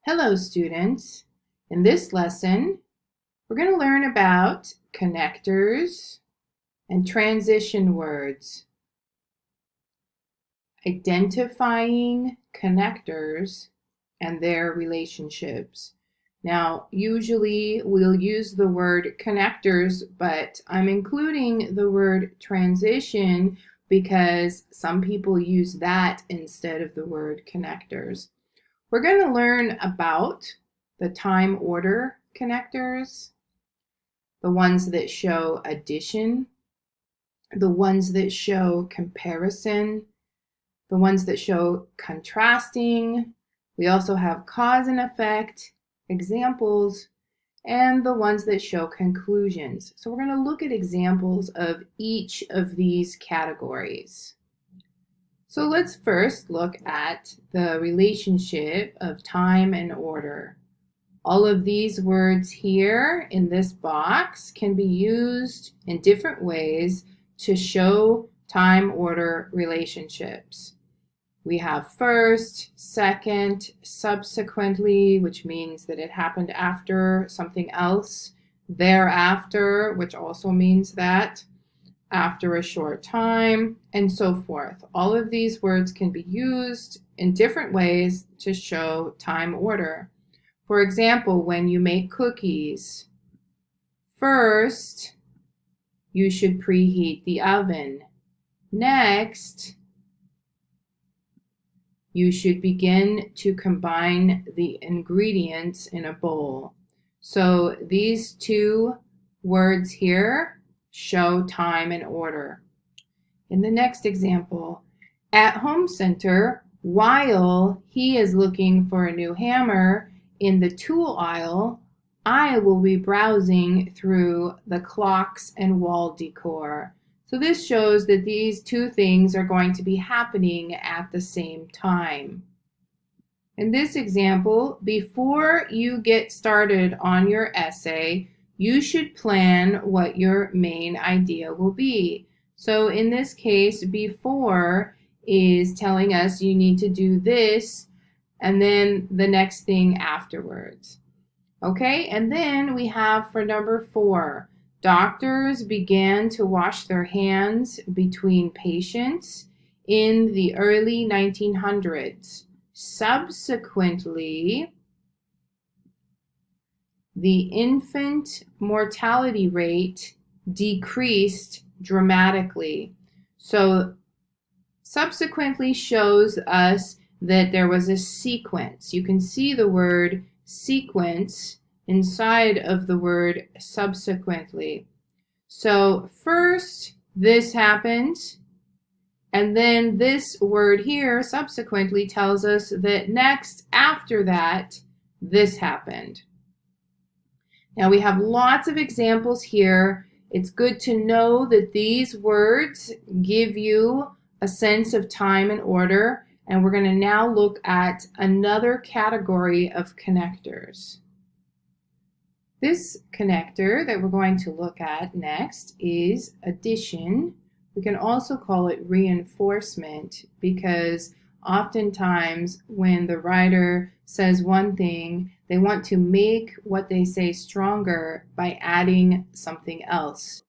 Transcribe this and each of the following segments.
Hello, students. In this lesson, we're going to learn about connectors and transition words, identifying connectors and their relationships. Now, usually we'll use the word connectors, but I'm including the word transition because some people use that instead of the word connectors. We're going to learn about the time order connectors, the ones that show addition, the ones that show comparison, the ones that show contrasting. We also have cause and effect, examples, and the ones that show conclusions. So we're going to look at examples of each of these categories. So let's first look at the relationship of time and order. All of these words here in this box can be used in different ways to show time-order relationships. We have first, second, subsequently, which means that it happened after something else, thereafter, which also means that, after a short time, and so forth. All of these words can be used in different ways to show time order. For example, when you make cookies, first, you should preheat the oven. Next, you should begin to combine the ingredients in a bowl. So these two words here show time and order. In the next example, at Home Center, while he is looking for a new hammer in the tool aisle, I will be browsing through the clocks and wall decor. So this shows that these two things are going to be happening at the same time. In this example, before you get started on your essay, you should plan what your main idea will be. So in this case, before is telling us you need to do this and then the next thing afterwards. Okay, and then we have for number 4, doctors began to wash their hands between patients in the early 1900s. Subsequently, the infant mortality rate decreased dramatically. So subsequently shows us that there was a sequence. You can see the word sequence inside of the word subsequently. So first this happened, and then this word here subsequently tells us that next after that this happened. Now we have lots of examples here. It's good to know that these words give you a sense of time and order, and we're going to now look at another category of connectors. This connector that we're going to look at next is addition. We can also call it reinforcement because oftentimes when the writer says one thing, they want to make what they say stronger by adding something else.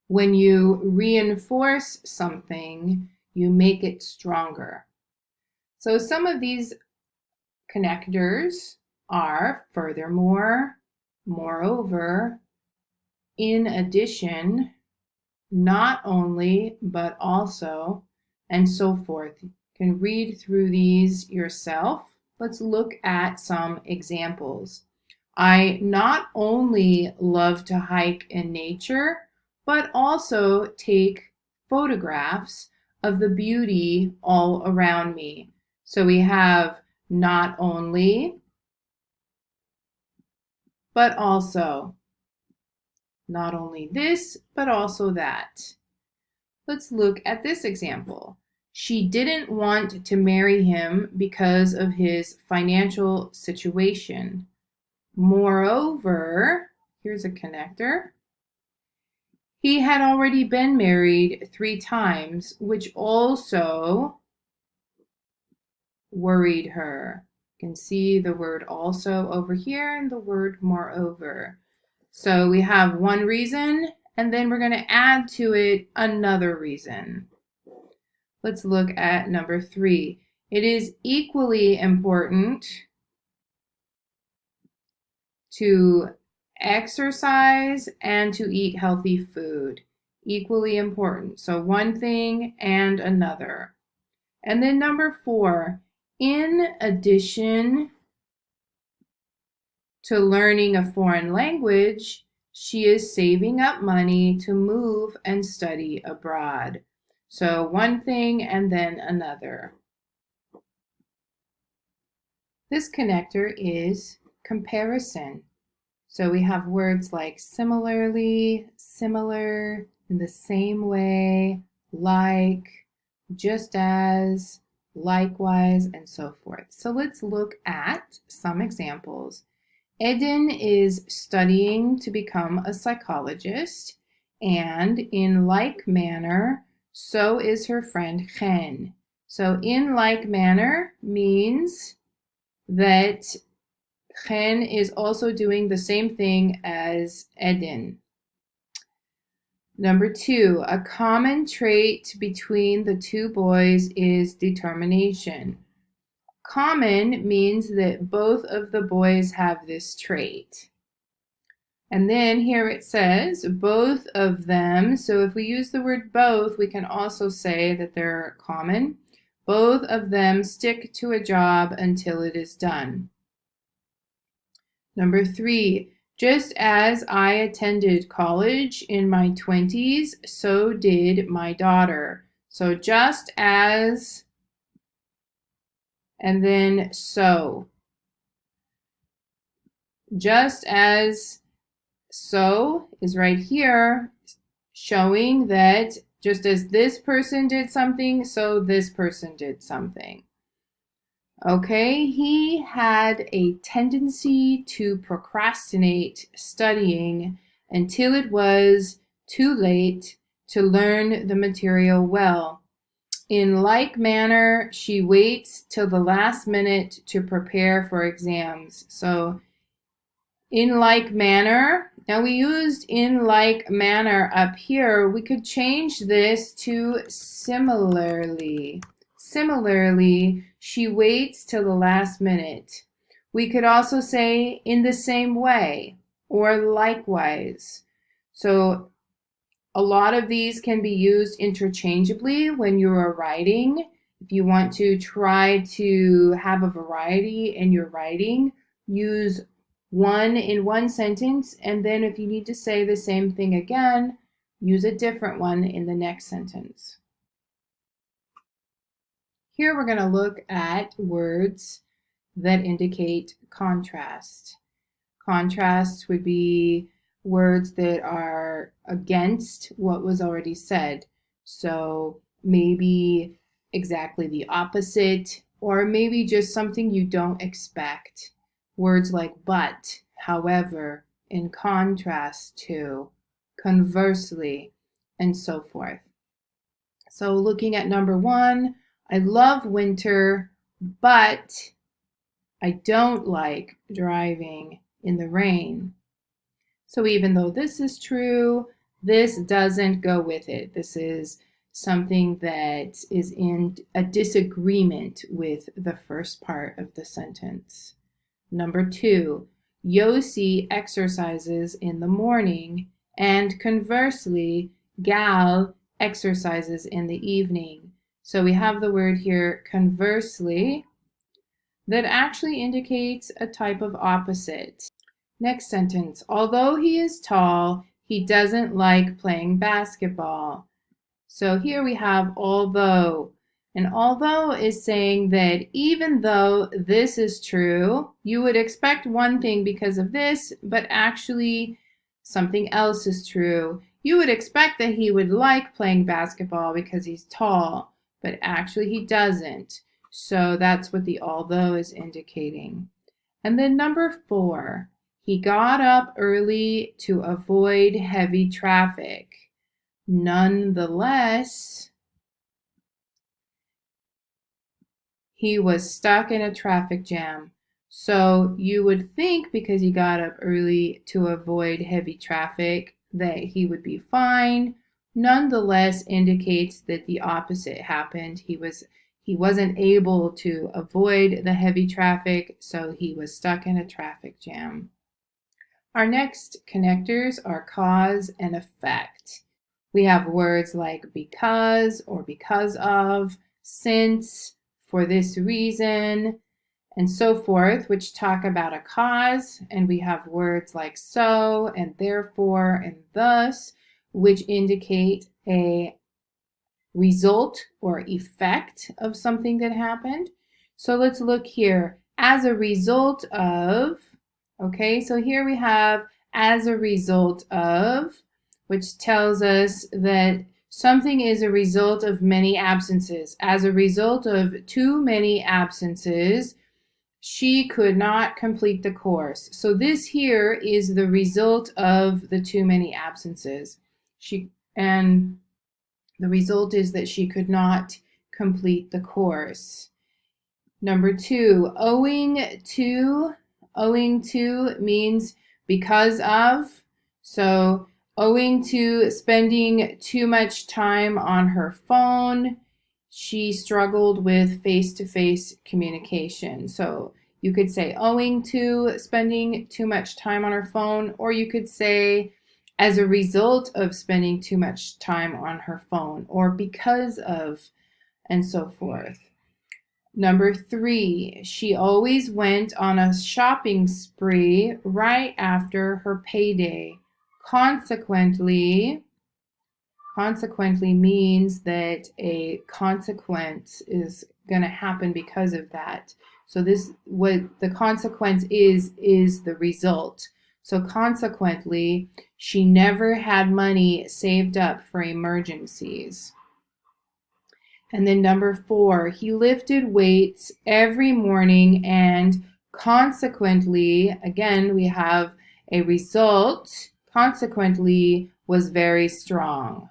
When you reinforce something, you make it stronger. So some of these connectors are furthermore, moreover, in addition, not only, but also, and so forth. You can read through these yourself. Let's look at some examples. I not only love to hike in nature, but also take photographs of the beauty all around me. So we have not only, but also. Not only this, but also that. Let's look at this example. She didn't want to marry him because of his financial situation. Moreover, here's a connector. He had already been married 3 times, which also worried her. You can see the word also over here and the word moreover. So we have one reason, and then we're going to add to it another reason. Let's look at number 3. It is equally important to exercise and to eat healthy food. Equally important. So one thing and another. And then number 4, in addition to learning a foreign language, she is saving up money to move and study abroad. So one thing and then another. This connector is comparison. So we have words like similarly, similar, in the same way, like, just as, likewise, and so forth. So let's look at some examples. Eden is studying to become a psychologist, and in like manner, so is her friend Chen. So in like manner means that Chen is also doing the same thing as Eden. Number 2, a common trait between the two boys is determination. Common means that both of the boys have this trait. And then here it says both of them. So if we use the word both, we can also say that they're common. Both of them stick to a job until it is done. Number 3, just as I attended college in my 20s, so did my daughter. So just as, and then so. Just as, so is right here, showing that just as this person did something, so this person did something. Okay, he had a tendency to procrastinate studying until it was too late to learn the material well. In like manner, she waits till the last minute to prepare for exams. So, in like manner, now we used in like manner up here. We could change this to similarly. Similarly, she waits till the last minute. We could also say in the same way or likewise. So a lot of these can be used interchangeably when you are writing. If you want to try to have a variety in your writing, use one in one sentence, and then if you need to say the same thing again, use a different one in the next sentence. Here we're going to look at words that indicate contrast. Contrast would be words that are against what was already said. So maybe exactly the opposite, or maybe just something you don't expect. Words like but, however, in contrast to, conversely, and so forth. So looking at number 1, I love winter, but I don't like driving in the rain. So even though this is true, this doesn't go with it. This is something that is in a disagreement with the first part of the sentence. Number 2, Yossi exercises in the morning, and conversely, Gal exercises in the evening. So we have the word here, conversely, that actually indicates a type of opposite. Next sentence, although he is tall, he doesn't like playing basketball. So here we have although. And although is saying that even though this is true, you would expect one thing because of this, but actually something else is true. You would expect that he would like playing basketball because he's tall, but actually he doesn't. So that's what the although is indicating. And then number 4, he got up early to avoid heavy traffic. Nonetheless, He was stuck in a traffic jam. So you would think because he got up early to avoid heavy traffic that he would be fine. Nonetheless indicates that the opposite happened. He wasn't able to avoid the heavy traffic, so he was stuck in a traffic jam. Our next connectors are cause and effect. We have words like because or because of, since, for this reason, and so forth, which talk about a cause. And we have words like so and therefore and thus, which indicate a result or effect of something that happened. So let's look here. As a result of, okay, so here we have as a result of, which tells us that something is a result of many absences. As a result of too many absences, she could not complete the course. So this here is the result of the too many absences. And the result is that she could not complete the course. Number 2, owing to means because of. So owing to spending too much time on her phone, she struggled with face-to-face communication. So you could say owing to spending too much time on her phone, or you could say as a result of spending too much time on her phone, or because of, and so forth. Number 3, she always went on a shopping spree right after her payday. Consequently means that a consequence is going to happen because of that. So this, what the consequence is the result. So consequently, she never had money saved up for emergencies. And then number 4, he lifted weights every morning and consequently, again, we have a result, consequently was very strong.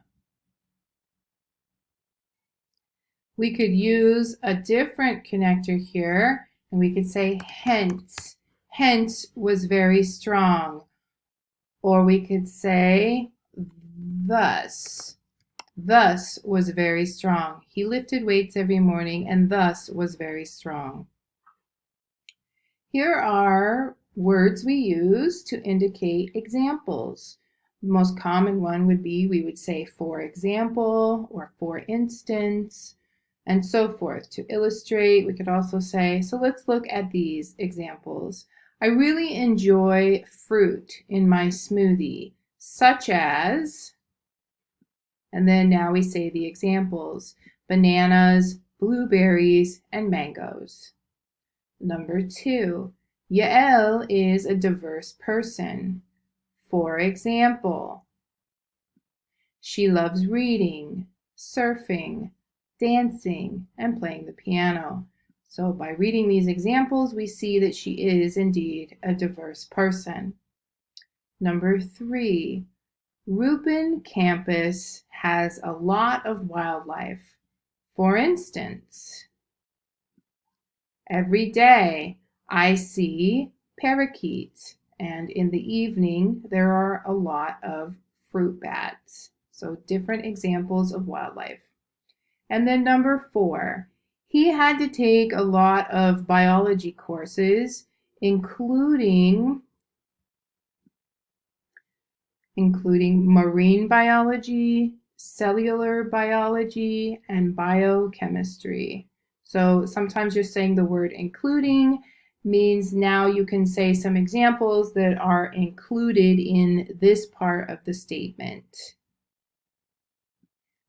We could use a different connector here, and we could say hence. Hence was very strong. Or we could say thus. Thus was very strong. He lifted weights every morning and thus was very strong. Here are words we use to indicate examples. The most common one would be, we would say for example or for instance and so forth. To illustrate, we could also say, so let's look at these examples. I really enjoy fruit in my smoothie, such as, and then now we say the examples, bananas, blueberries, and mangoes. Number 2, Yael is a diverse person. For example, she loves reading, surfing, dancing, and playing the piano. So by reading these examples, we see that she is indeed a diverse person. Number 3, Reuben campus has a lot of wildlife. For instance, every day I see parakeets, and in the evening there are a lot of fruit bats. So different examples of wildlife. And then number 4, he had to take a lot of biology courses, including marine biology, cellular biology, and biochemistry. So sometimes you're saying the word including means now you can say some examples that are included in this part of the statement.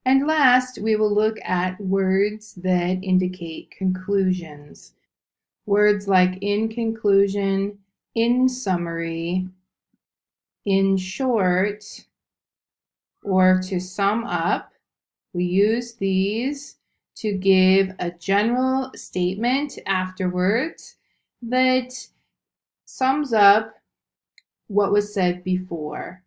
And last, we will look at words that indicate conclusions. Words like in conclusion, in summary, in short, or to sum up. We use these to give a general statement afterwards that sums up what was said before.